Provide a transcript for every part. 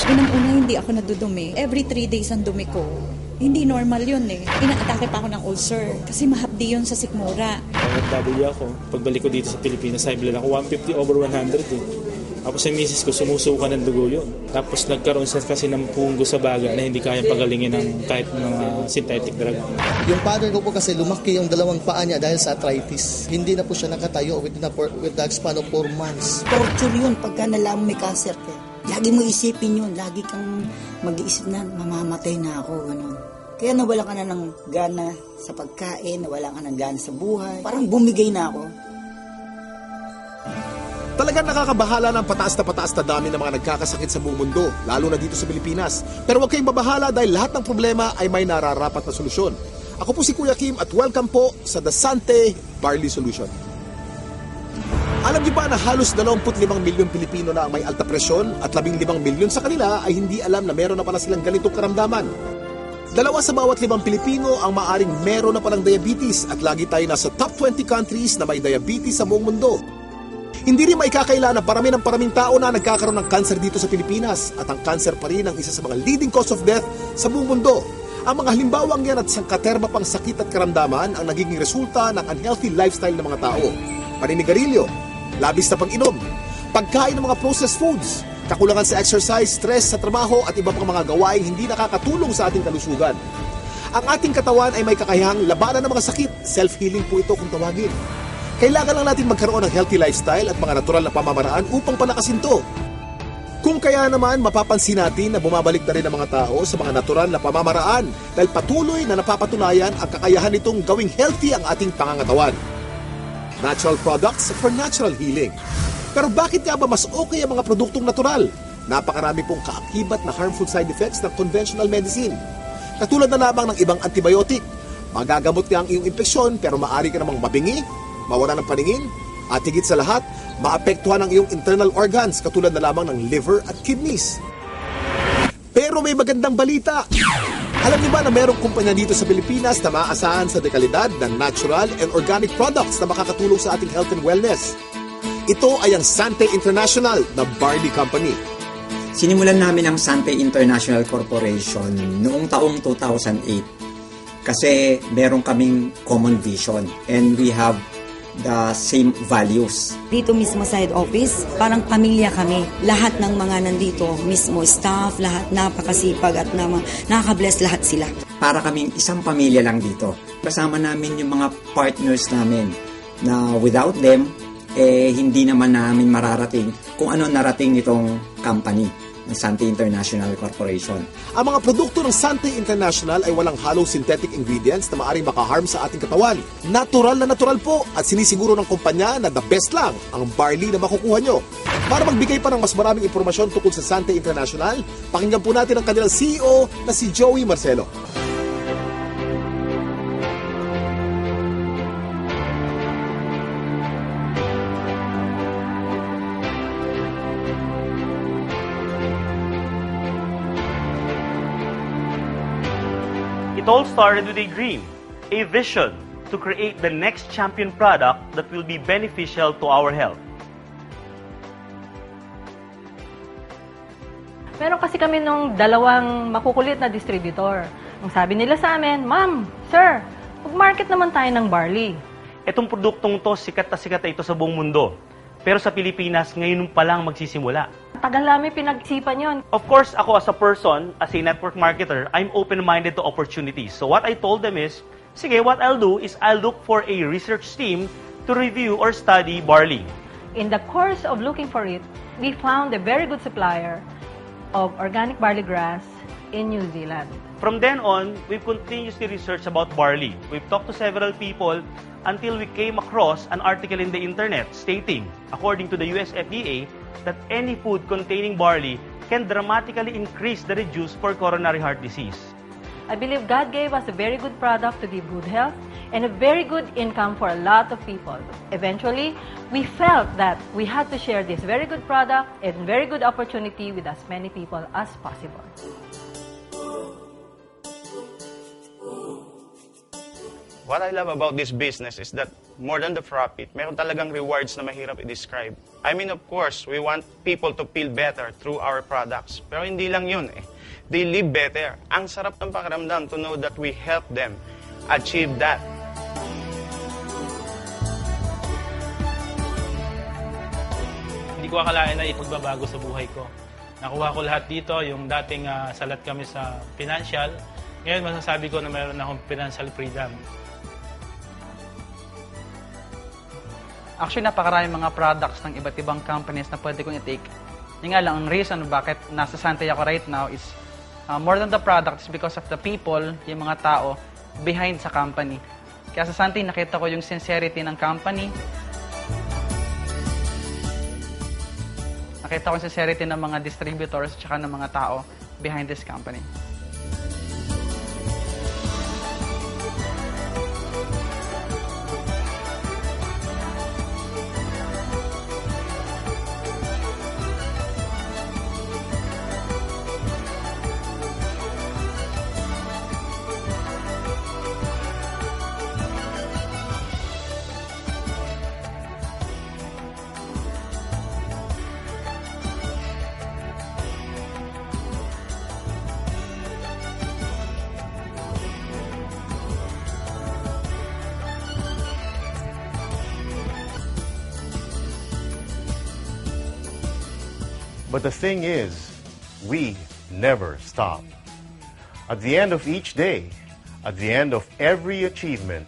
Unang-una, hindi ako nadudumi. Every 3 days ang dumi ko. Hindi normal yun eh. Inaatake pa ako ng ulcer kasi mahapdi yun sa sikmura. OFW ako. Pagbalik ko dito sa Pilipinas, high blood ako 150 over 100 eh. Tapos sa misis ko, sumusuka ng dugo yun. Tapos nagkaroon siya kasi ng punggo sa baga na hindi kayang pagalingin ng kahit mga synthetic drug. Yung father ko po kasi lumaki yung dalawang paa niya dahil sa arthritis. Hindi na po siya nakatayo with the span of 4 months. Torture yun pagka nalaman may cancer ka. Lagi mo isipin yun. Lagi kang mag-iisip na mamamatay na ako. Ganun. Kaya nawala ka na ng gana sa pagkain, nawala ka ng gana sa buhay. Parang bumigay na ako. Talagang nakakabahala ng pataas na dami ng mga nagkakasakit sa buong mundo, lalo na dito sa Pilipinas. Pero huwag kayong mabahala dahil lahat ng problema ay may nararapat na solusyon. Ako po si Kuya Kim at welcome po sa The Sante Barley Solution. Alam niyo ba na halos 25 milyong Pilipino na ang may alta presyon at 15 milyon sa kanila ay hindi alam na meron na pala silang ganitong karamdaman? 2 sa bawat 5 Pilipino ang maaring meron na palang diabetes at lagi tayo nasa top 20 countries na may diabetes sa buong mundo. Hindi rin maikakaila na paraming tao na nagkakaroon ng cancer dito sa Pilipinas at ang cancer pa rin ang isa sa mga leading cause of death sa buong mundo. Ang mga halimbawang yan at sangkaterma pang sakit at karamdaman ang nagiging resulta ng unhealthy lifestyle ng mga tao. Paninigarilyo, labis na pag-inom, pagkain ng mga processed foods, kakulangan sa exercise, stress sa trabaho at iba pang mga gawaing hindi nakakatulong sa ating kalusugan. Ang ating katawan ay may kakayahang labanan ng mga sakit. Self-healing po ito kung tawagin. Kailangan lang natin magkaroon ng healthy lifestyle at mga natural na pamamaraan upang palakasin to. Kung kaya naman, mapapansin natin na bumabalik na rin ang mga tao sa mga natural na pamamaraan dahil patuloy na napapatunayan ang kakayahan nitong gawing healthy ang ating pangangatawan. Natural products for natural healing. Pero bakit nga ba mas okay ang mga produktong natural? Napakarami pong kaakibat na harmful side effects ng conventional medicine. Katulad na lamang ng ibang antibiotic. Magagamot nga ang iyong impeksyon pero maaari ka namang mabingi, mawala ng paningin, at higit sa lahat, maapektuhan ang iyong internal organs katulad na lamang ng liver at kidneys. Pero may magandang balita. Alam niyo ba na mayroong kumpanya dito sa Pilipinas na maaasahan sa dekalidad ng natural and organic products na makakatulong sa ating health and wellness? Ito ay ang Sante International na barley company. Sinimulan namin ang Sante International Corporation noong taong 2008 kasi meron kaming common vision and we have the same values. Dito mismo sa head office, parang pamilya kami. Lahat ng mga nandito, mismo staff, lahat napakasipag at nakaka-bless lahat sila. Para kaming isang pamilya lang dito. Kasama namin yung mga partners namin na without them, hindi naman namin mararating kung ano narating nitong company ng Sante International Corporation. Ang mga produkto ng Sante International ay walang halong synthetic ingredients na maaaring makaharm sa ating katawan. Natural na natural po at sinisiguro ng kumpanya na the best lang ang barley na makukuha nyo. Para magbigay pa ng mas maraming impormasyon tungkol sa Sante International, pakinggan po natin ang kanilang CEO na si Joey Marcelo. It all started with a dream, a vision to create the next champion product that will be beneficial to our health. Meron kasi kami nung dalawang makukulit na distributor. Ang sabi nila sa amin, Ma'am, Sir, mag-market naman tayo ng barley. Itong produktong to, sikat na ito sa buong mundo. Pero sa Pilipinas, ngayon pa lang magsisimula. Tagal namin pinag-isipan yon. Of course, ako as a person, as a network marketer, I'm open-minded to opportunities. So what I told them is, sige, what I'll do is I'll look for a research team to review or study barley. In the course of looking for it, we found a very good supplier of organic barley grass in New Zealand. From then on, we've continuously researched about barley. We've talked to several people until we came across an article in the internet stating, according to the US FDA, that any food containing barley can dramatically increase the risk for coronary heart disease. I believe God gave us a very good product to give good health and a very good income for a lot of people. Eventually, we felt that we had to share this very good product and very good opportunity with as many people as possible. What I love about this business is that more than the profit, meron talagang rewards na mahirap i-describe. I mean, of course, we want people to feel better through our products. Pero hindi lang yun eh. They live better. Ang sarap ng pakiramdam to know that we help them achieve that. Hindi ko akalain na ipagbabago sa buhay ko. Nakuha ko lahat dito, yung dating salat kami sa financial. Ngayon masasabi ko na meron akong financial freedom. Actually, napakaraming mga products ng iba't ibang companies na pwede kong i-take. Yung nga lang, ang reason bakit nasa Santay ako right now is more than the product is because of the people, yung mga tao, behind sa company. Kaya sa Santay, nakita ko yung sincerity ng company. Nakita ko yung sincerity ng mga distributors at saka ng mga tao behind this company. But the thing is, we never stop. At the end of each day, at the end of every achievement,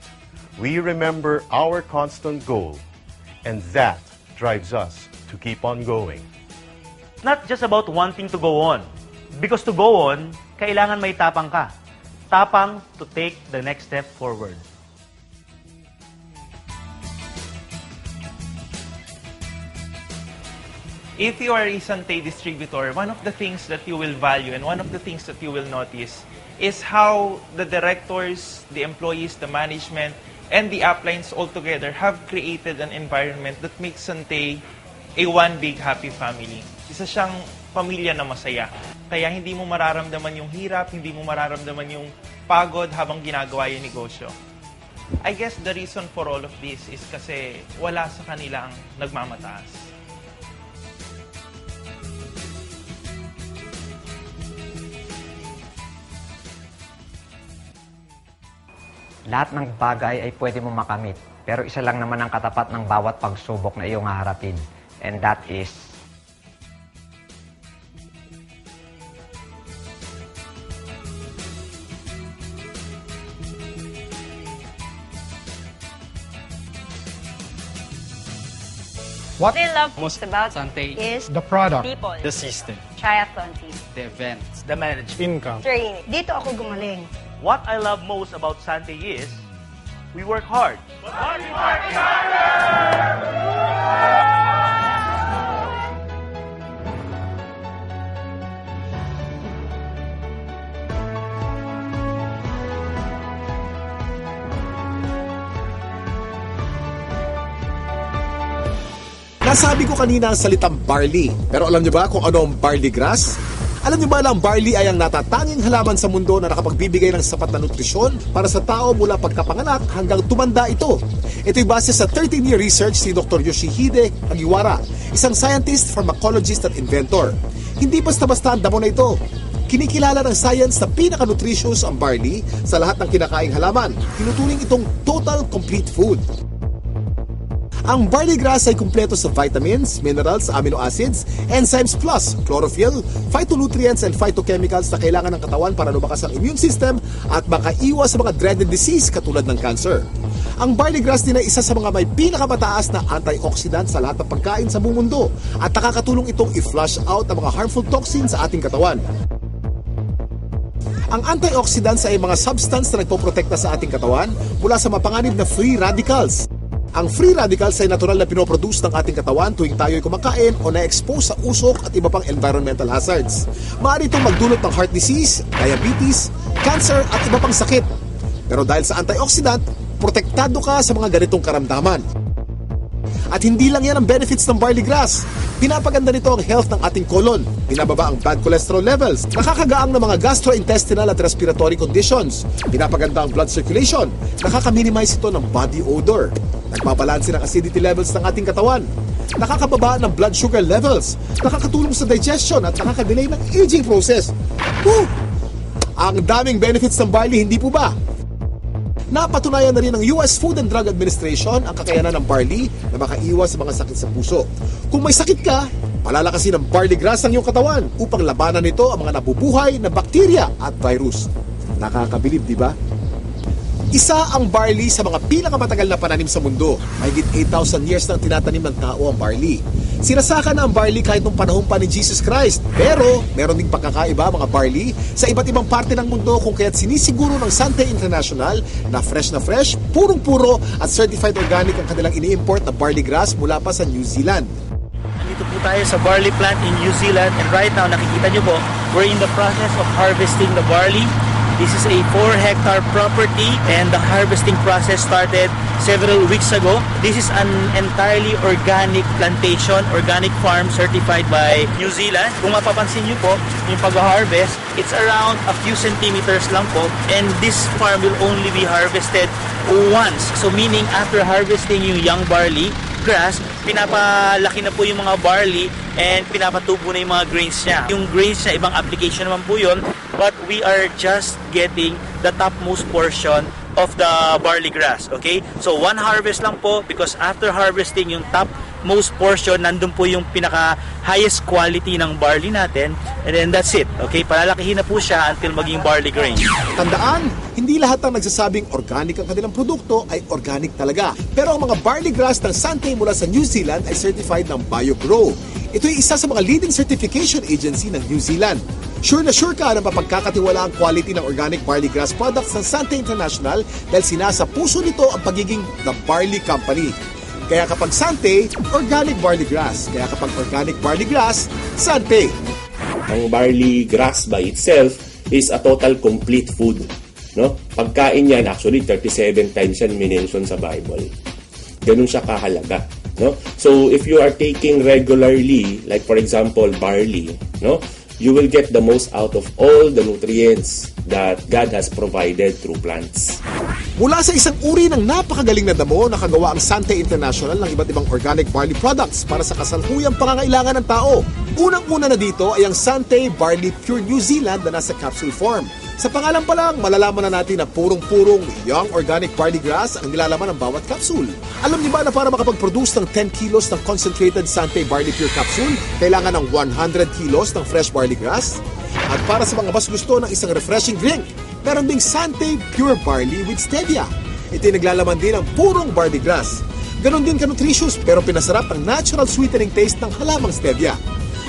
we remember our constant goal, and that drives us to keep on going. It's not just about wanting to go on. Because to go on, kailangan may tapang ka. Tapang to take the next step forward. If you are a Santay distributor, one of the things that you will value and one of the things that you will notice is how the directors, the employees, the management, and the uplines all together have created an environment that makes Santay a one big happy family. Isa siyang pamilya na masaya. Kaya hindi mo mararamdaman yung hirap, hindi mo mararamdaman yung pagod habang ginagawa yung negosyo. I guess the reason for all of this is kasi wala sa kanila ang nagmamataas. Lahat ng bagay ay pwede mo makamit. Pero isa lang naman ang katapat ng bawat pagsubok na iyong haharapin. And that is... What I love most about Santay is the product, people, the system, triathlon team, the events, The management. income. training. Dito ako gumaling. What I love most about Santay is we work hard. Nasabi ko kanina ang salitang barley. Pero alam niyo ba kung ano ang barley grass? Alam niyo ba na ang barley ay ang natatanging halaman sa mundo na nakapagbibigay ng sapat na nutrisyon para sa tao mula pagkapanganak hanggang tumanda ito? Ito'y base sa 13-year research ni Dr. Yoshihide Hagiwara, isang scientist, pharmacologist at inventor. Hindi basta-basta ang damo na ito. Kinikilala ng science na pinaka-nutritious ang barley sa lahat ng kinakaing halaman. Tinuturing itong total complete food. Ang barley grass ay kumpleto sa vitamins, minerals, amino acids, enzymes plus chlorophyll, phytonutrients and phytochemicals na kailangan ng katawan para lumakas ang immune system at makaiwas sa mga dreaded disease katulad ng cancer. Ang barley grass din ay isa sa mga may pinakamataas na antioxidant sa lahat ng pagkain sa buong mundo at nakakatulong itong i-flush out ang mga harmful toxins sa ating katawan. Ang antioxidants ay mga substance na nagpoprotekta sa ating katawan mula sa mapanganib na free radicals. Ang free radicals ay natural na pinoproduce ng ating katawan tuwing tayo'y kumakain o na-expose sa usok at iba pang environmental hazards. Maaari itong magdulot ng heart disease, diabetes, cancer at iba pang sakit. Pero dahil sa antioxidant, protektado ka sa mga ganitong karamdaman. At hindi lang yan ang benefits ng barley grass. Pinapaganda nito ang health ng ating colon. Binababa ang bad cholesterol levels. Nakakagaang ng mga gastrointestinal at respiratory conditions. Pinapaganda ang blood circulation. Nakaka-minimize ito ng body odor. Nagbabalanse ng acidity levels ng ating katawan. Nakakababa ng blood sugar levels. Nakakatulong sa digestion at nakakadelay ng aging process. Woo! Ang daming benefits ng barley, hindi po ba? Napatunayan na rin ng US Food and Drug Administration ang kakayanan ng barley na makaiwas sa mga sakit sa puso. Kung may sakit ka, palalakasin ng barley grass ang iyong katawan upang labanan nito ang mga nabubuhay na bakterya at virus. Nakakabilib, di ba? Isa ang barley sa mga pinakamatagal na pananim sa mundo. Mahigit 8,000 years nang tinatanim ng tao ang barley. Sinasaka na ang barley kahit nung panahon pa ni Jesus Christ. Pero meron ding pagkakaiba mga barley sa iba't ibang parte ng mundo kung kaya't sinisiguro ng Sante International na fresh, purong-puro at certified organic ang kanilang ini-import na barley grass mula pa sa New Zealand. Nandito po tayo sa barley plant in New Zealand and right now nakikita nyo po, we're in the process of harvesting the barley. This is a 4-hectare property and the harvesting process started several weeks ago. This is an entirely organic plantation, organic farm certified by New Zealand. Kung mapapansin nyo po, yung pag-harvest, it's around a few centimeters lang po and this farm will only be harvested once. So meaning after harvesting yung young barley grass, pinapalaki na po yung mga barley and pinapatubo na yung mga grains niya. Yung grains niya, ibang application naman po yun, but we are just getting the topmost portion of the barley grass, okay? So one harvest lang po because after harvesting yung topmost portion, nandun po yung pinaka highest quality ng barley natin and then that's it, okay? Palalakihin na po siya until maging barley grain. Tandaan, hindi lahat ng nagsasabing organic ang kanilang produkto ay organic talaga. Pero ang mga barley grass ng Sante mula sa New Zealand ay certified ng BioGrow. Ito ay isa sa mga leading certification agency ng New Zealand. Sure na sure ka na mapagkakatiwala ang quality ng organic barley grass products ng Sante International dahil sinasa puso nito ang pagiging The Barley Company. Kaya kapag Sante, organic barley grass. Kaya kapag organic barley grass, Sante. Ang barley grass by itself is a total complete food. No? Pagkain yan, actually 37 times yan minention sa Bible. Ganun siya kahalaga. No? So if you are taking regularly, like for example barley, no, you will get the most out of all the nutrients that God has provided through plants. Mula sa isang uri ng napakagaling na damo, nakagawa ang Sante International ng iba't ibang organic barley products para sa kasalukuyang pangangailangan ng tao. Unang-una na dito ay ang Sante Barley Pure New Zealand na nasa capsule form. Sa pangalan pa lang, malalaman na natin na purong-purong young organic barley grass ang nilalaman ng bawat capsule. Alam niyo ba na para makapag-produce ng 10 kilos ng concentrated Sante Barley Pure capsule, kailangan ng 100 kilos ng fresh barley grass? At para sa mga mas gusto ng isang refreshing drink, meron ding Sante Pure Barley with Stevia. Ito ay naglalaman din ng purong barley grass. Ganon din ka-nutritious pero pinasarap ang natural sweetening taste ng halamang Stevia.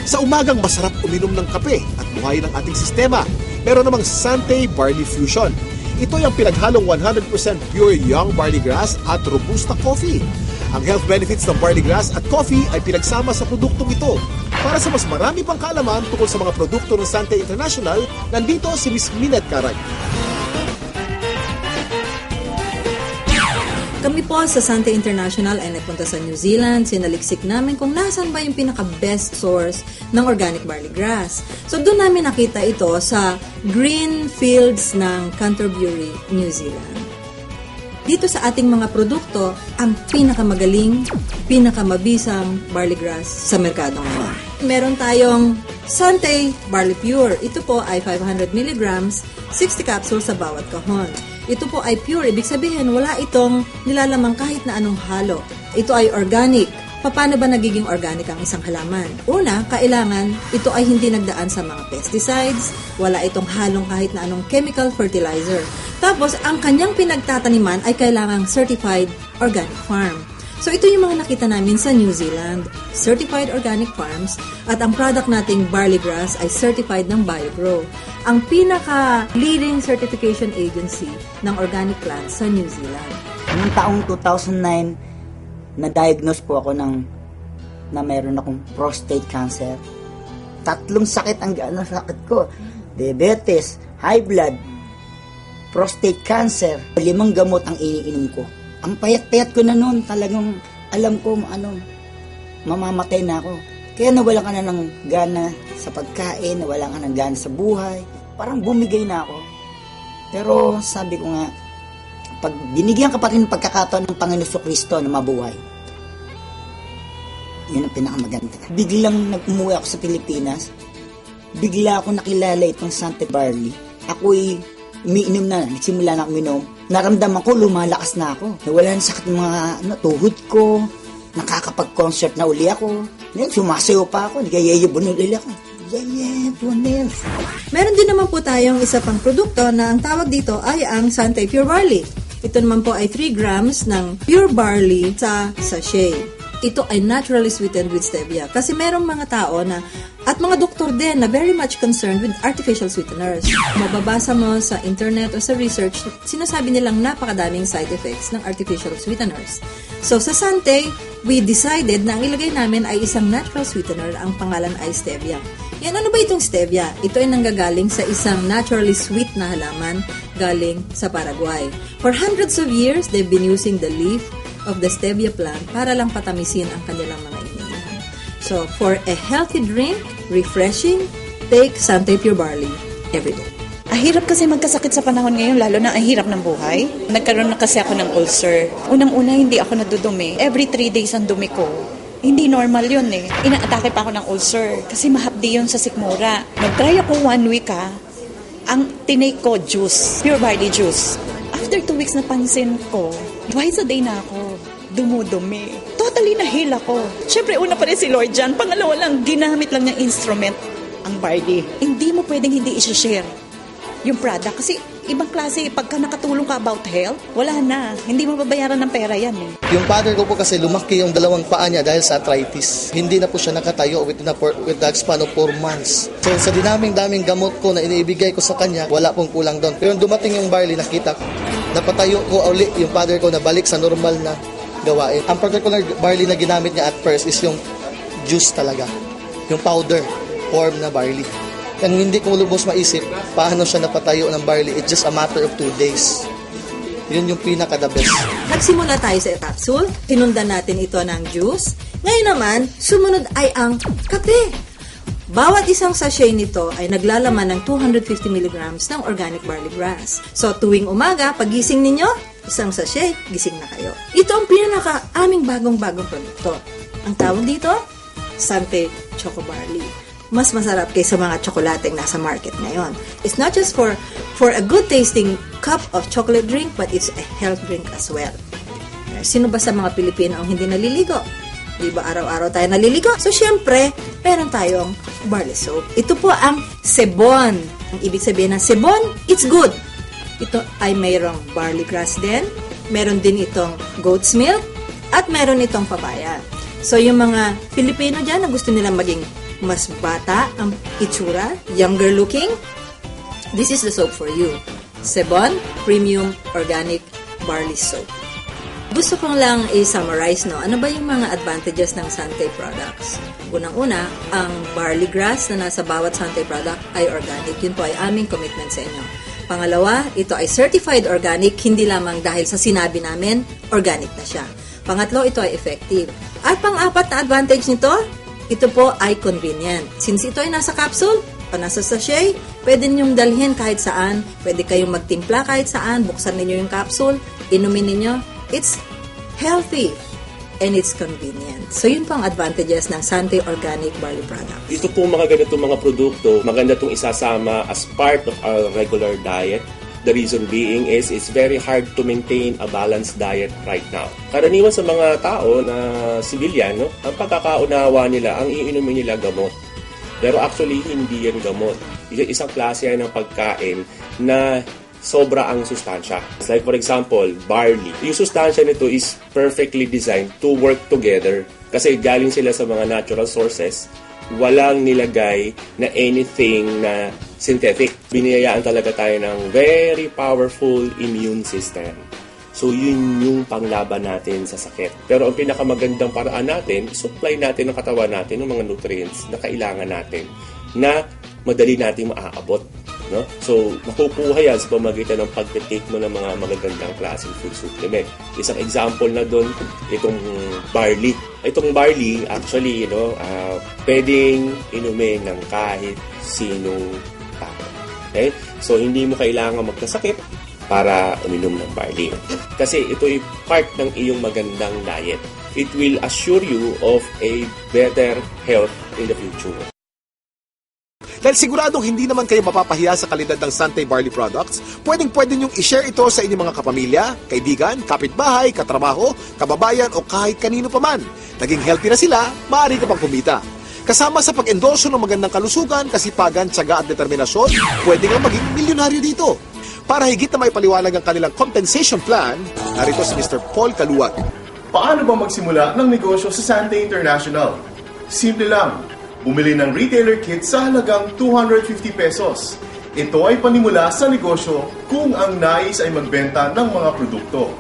Sa umagang masarap uminom ng kape at buhayin ang ating sistema. Meron namang Sante Barley Fusion. Ito ay ang pinaghalong 100% pure young barley grass at robusta coffee. Ang health benefits ng barley grass at coffee ay pinagsama sa produktong ito. Para sa mas marami pang kaalaman tungkol sa mga produkto ng Sante International, nandito si Ms. Minette Caray. Kami po sa Sante International ay nagpunta sa New Zealand. Sinaliksik namin kung nasan ba yung pinaka-best source ng organic barley grass. So doon namin nakita ito sa green fields ng Canterbury, New Zealand. Dito sa ating mga produkto, ang pinakamagaling, pinakamabisang barley grass sa merkado ngayon. Meron tayong Sante Barley Pure. Ito po ay 500 mg, 60 capsules sa bawat kahon. Ito po ay pure, ibig sabihin wala itong nilalamang kahit na anong halo. Ito ay organic. Paano ba nagiging organic ang isang halaman? Una, kailangan ito ay hindi nagdaan sa mga pesticides, wala itong halong kahit na anong chemical fertilizer. Tapos, ang kanyang pinagtataniman ay kailangang certified organic farm. So, ito yung mga nakita namin sa New Zealand, certified organic farms, at ang product nating barley grass ay certified ng BioGrow, ang pinaka-leading certification agency ng organic plants sa New Zealand. Noong taong 2009, na-diagnose po ako na meron akong prostate cancer. 3 sakit ang sakit ko. Diabetes, high blood, prostate cancer. 5 gamot ang iniinom ko. Ang payat-payat ko na noon, talagang alam ko mamamatay na ako. Kaya nawalan ka na ng gana sa pagkain, nawalan ka ng gana sa buhay. Parang bumigay na ako. Pero sabi ko nga, pag binigyan ka pa rin ng pagkakataon ng Panginoon Kristo na mabuhay, yun ang pinakamaganda. Biglang nag-umuwi ako sa Pilipinas, bigla ako nakilala itong Sante Barley. Ako'y umiinom na, nagsimula na uminom. Naramdaman ko, lumalakas na ako. Nawala na sakit ng mga tuhod ko, nakakapag-concert na uli ako. Ngayon, sumasayo pa ako, nagayayabunol ulit ako. Meron din naman po tayong isa pang produkto na ang tawag dito ay ang Sante Pure Barley. Ito naman po ay 3 grams ng pure barley sa sachet. Ito ay naturally sweetened with stevia. Kasi merong mga tao na, at mga doktor din na very much concerned with artificial sweeteners. Mababasa mo sa internet o sa research, sinasabi nilang napakadaming side effects ng artificial sweeteners. So sa Sante, we decided na ang ilagay namin ay isang natural sweetener, ang pangalan ay stevia. Yan, ano ba itong stevia? Ito ay nanggagaling sa isang naturally sweet na halaman galing sa Paraguay. For hundreds of years, they've been using the leaf of the stevia plant para lang patamisin ang kanilang mga iniinom. So, for a healthy drink, refreshing, take Sante Pure Barley every day. Hirap kasi magkasakit sa panahon ngayon, lalo na ang hirap ng buhay. Nagkaroon na kasi ako ng ulcer. Unang-una, hindi ako nadudumi. Every 3 days ang dumi ko. Hindi normal yun eh. Inaatake pa ako ng ulcer kasi mahapdi yun sa sikmura. Nag-try ako 1 week ang tinake ko juice, pure barley juice. After 2 weeks napansin ko, twice a day na ako dumudumi. Totally na-heal ako. Siyempre, una pa rin si Lord dyan. Pangalawa lang, ginamit lang niyang instrument ang barley. Hindi mo pwedeng hindi i-share yung product. Kasi ibang klase, pagka nakatulong ka about health, wala na. Hindi mababayaran ng pera yan eh. Yung father ko po kasi lumaki yung 2 paa niya dahil sa arthritis. Hindi na po siya nakatayo with the span of 4 months. So sa daming gamot ko na iniibigay ko sa kanya, wala pong kulang doon. Pero dumating yung barley, nakita ko, napatayo ko uli yung father ko na balik sa normal na gawain. Ang particular barley na ginamit niya at first is yung juice talaga. Yung powder form na barley. And hindi ko lubos maisip paano siya napatayo ng barley. It's just a matter of 2 days. Yun yung pinaka-the best. Nagsimula tayo sa capsule. Tinundan natin ito ng juice. Ngayon naman, sumunod ay ang kape. Bawat isang sachet nito ay naglalaman ng 250 mg ng organic barley grass. So tuwing umaga, pagising ninyo, isang sachet, gising na kayo. Ito ang pinaka-aming bagong-bagong produkto. Ang tawag dito, Sante Choco Barley. Mas masarap kaysa mga tsokolateng nasa market ngayon. It's not just for a good tasting cup of chocolate drink, but it's a health drink as well. Sino ba sa mga Pilipino ang hindi naliligo? Di ba araw-araw tayo naliligo? So syempre, meron tayong barley soap. Ito po ang sebon. Ang ibig sabihin ng sebon, it's good. Ito ay mayroong barley grass din. Meron din itong goat's milk. At meron itong papaya. So yung mga Pilipino dyan na gusto nilang maging mas bata ang itsura, younger looking, this is the soap for you. Sebon Premium Organic Barley Soap. Gusto kong lang i-summarize, no? Ano ba yung mga advantages ng Sante products? Unang-una, ang barley grass na nasa bawat Sante product ay organic. Yun po ay aming commitment sa inyo. Pangalawa, ito ay certified organic, hindi lamang dahil sa sinabi namin, organic na siya. Pangatlo, ito ay effective. At pang-apat na advantage nito, ito po ay convenient. Since ito ay nasa capsule o nasa sachet, pwede ninyong dalhin kahit saan. Pwede kayong magtimpla kahit saan. Buksan ninyo yung capsule, inumin ninyo. It's healthy and it's convenient. So yun po ang advantages ng Sante Organic Barley Product. Ito po mga ganitong mga produkto, maganda itong isasama as part of our regular diet. The reason being is it's very hard to maintain a balanced diet right now. Karaniwan sa mga tao na civilian, no, ang pagkakaunawa nila, ang iinumin nila gamot. Pero actually, hindi yan gamot. Isang klase yan ng pagkain na sobra ang sustansya. Like for example, barley. Yung sustansya nito is perfectly designed to work together. Kasi galing sila sa mga natural sources. Walang nilagay na anything na synthetic. Biniyayaan talaga tayo ng very powerful immune system. So yun yung panglaban natin sa sakit. Pero ang pinakamagandang paraan natin, supply natin ng katawan natin ng mga nutrients na kailangan natin na madali natin maaabot. No? So, makukuha yan sa pamagitan ng pag-take mo ng mga magagandang klaseng food supplement. Isang example na doon, itong barley. Itong barley, actually, pwedeng inumin ng kahit sinong tao. Okay? So, hindi mo kailangan magkasakit para uminom ng barley. Kasi ito ay part ng iyong magandang diet. It will assure you of a better health in the future. Dahil siguradong hindi naman kayo mapapahiya sa kalidad ng Sante Barley products, pwedeng-pwede niyong i-share ito sa inyong mga kapamilya, kaibigan, kapitbahay, katrabaho, kababayan o kahit kanino pa man. Naging healthy na sila, maaari ka pang kumita. Kasama sa pag-endorso ng magandang kalusugan, kasipagan, tiyaga at determinasyon, pwede nga maging milyonaryo dito. Para higit na may paliwanag ang kanilang compensation plan, narito si Mr. Paul Caluwag. Paano ba magsimula ng negosyo sa Sante International? Simple lang. Bumili ng retailer kit sa halagang 250 pesos. Ito ay panimula sa negosyo kung ang nais ay magbenta ng mga produkto.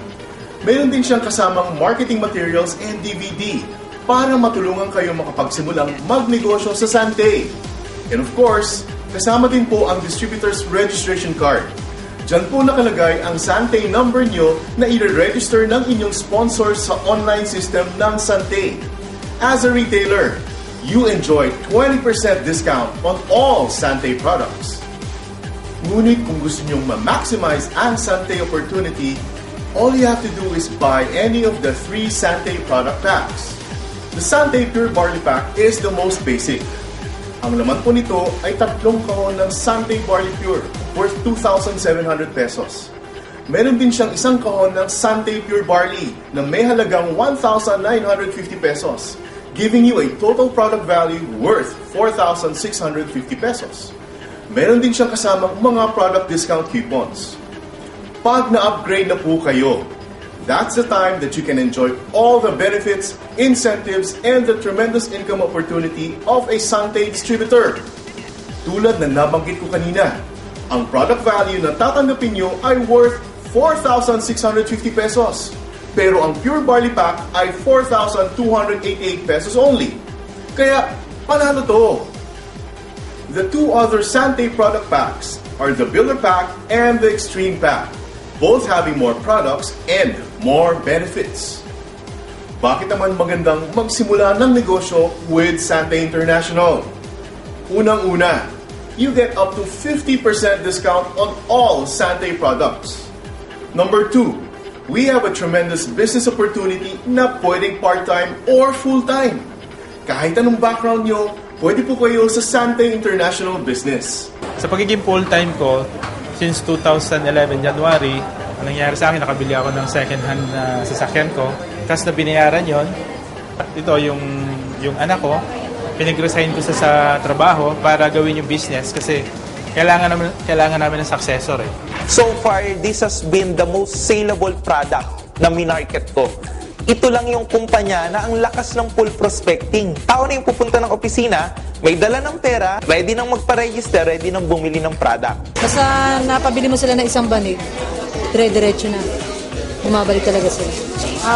Meron din siyang kasamang marketing materials and DVD para matulungan kayo makapagsimulang magnegosyo sa Sante. And of course, kasama din po ang distributor's registration card. Diyan po nakalagay ang Sante number nyo na i-register ng inyong sponsor sa online system ng Sante. As a retailer, you enjoy 20% discount on all Sante products. Ngunit kung gusto nyong ma-maximize ang Sante opportunity, all you have to do is buy any of the 3 Sante product packs. The Sante Pure Barley Pack is the most basic. Ang laman po nito ay 3 kahon ng Sante Barley Pure worth 2,700 pesos. Meron din siyang 1 kahon ng Sante Pure Barley na may halagang 1,950 pesos. Giving you a total product value worth 4,650 pesos. Meron din siyang kasamang mga product discount coupons. Pag na-upgrade na po kayo, that's the time that you can enjoy all the benefits, incentives, and the tremendous income opportunity of a Sante distributor. Tulad na nabanggit ko kanina, ang product value na tatanggapin nyo ay worth 4,650 pesos. Pero ang Pure Barley Pack ay 4,288 pesos only. Kaya, panalo to. The 2 other Sante product packs are the Builder Pack and the Extreme Pack, both having more products and more benefits. Bakit naman magandang magsimula ng negosyo with Sante International? Unang-una, you get up to 50% discount on all Sante products. Number 2, we have a tremendous business opportunity na pwedeng part-time or full-time. Kahit anong background nyo, pwede po kayo sa Sante International Business. Sa pagiging full-time ko, since 2011 January, ang nangyari sa akin, nakabili ako ng second-hand na sasakyan ko. Tapos na binayaran yon. Ito yung anak ko, pinag-resign ko sa trabaho para gawin yung business kasi kailangan namin ng successor eh. So far, this has been the most saleable product na minarket ko. Ito lang yung kumpanya na ang lakas ng full prospecting. Tao na yung pupunta ng opisina, may dala ng pera, ready nang magpa-register, ready nang bumili ng product. Basta napabili mo sila ng isang banig, dire-diretso na. Bumabalik talaga sila.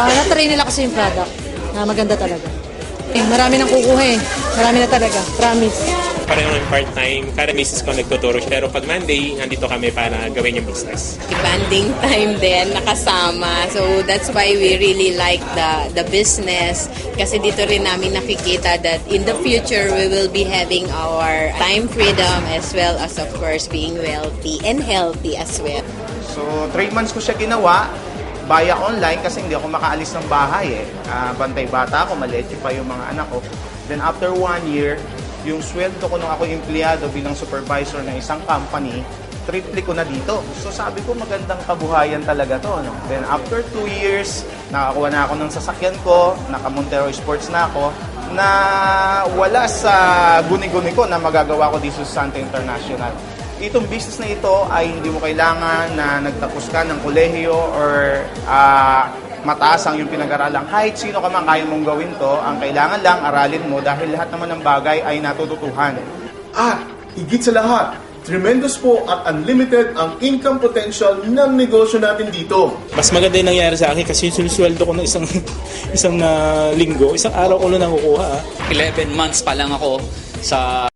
Na-try nila kasi yung product na maganda talaga. Marami nang kukuha eh. Marami na talaga. Promise. Pareho ng part-time. Kada misis ko nagtuturo siya. Pero pag Monday, nandito kami para gawin yung business. Banding time din, nakasama. So that's why we really like the business. Kasi dito rin namin nakikita that in the future, we will be having our time freedom as well as of course being wealthy and healthy as well. So 3 months ko siya ginawa. Via online kasi hindi ako makaalis ng bahay eh. Bantay bata ako, maliit pa yung mga anak ko. Then after 1 year, yung sweldo ko nung ako empleyado bilang supervisor ng isang company, triple ko na dito. So sabi ko magandang kabuhayan talaga to. No? Then after 2 years, nakakuha na ako ng sasakyan ko, naka-Montero Sports na ako, na wala sa guni-guni ko na magagawa ko dito sa Sante International. Itong business na ito ay hindi mo kailangan na nagtapos ka ng kolehiyo or mataas ang yung pinag-aralan. Kahit sino ka man kaya mong gawin to, ang kailangan lang aralin mo dahil lahat naman ng bagay ay natututuhan. At higit sa lahat, tremendous po at unlimited ang income potential ng negosyo natin dito. Mas maganda yung nangyari sa akin kasi yung sinisweldo ko ng isang linggo, isang araw ko lang nakukuha. 11 months pa lang ako sa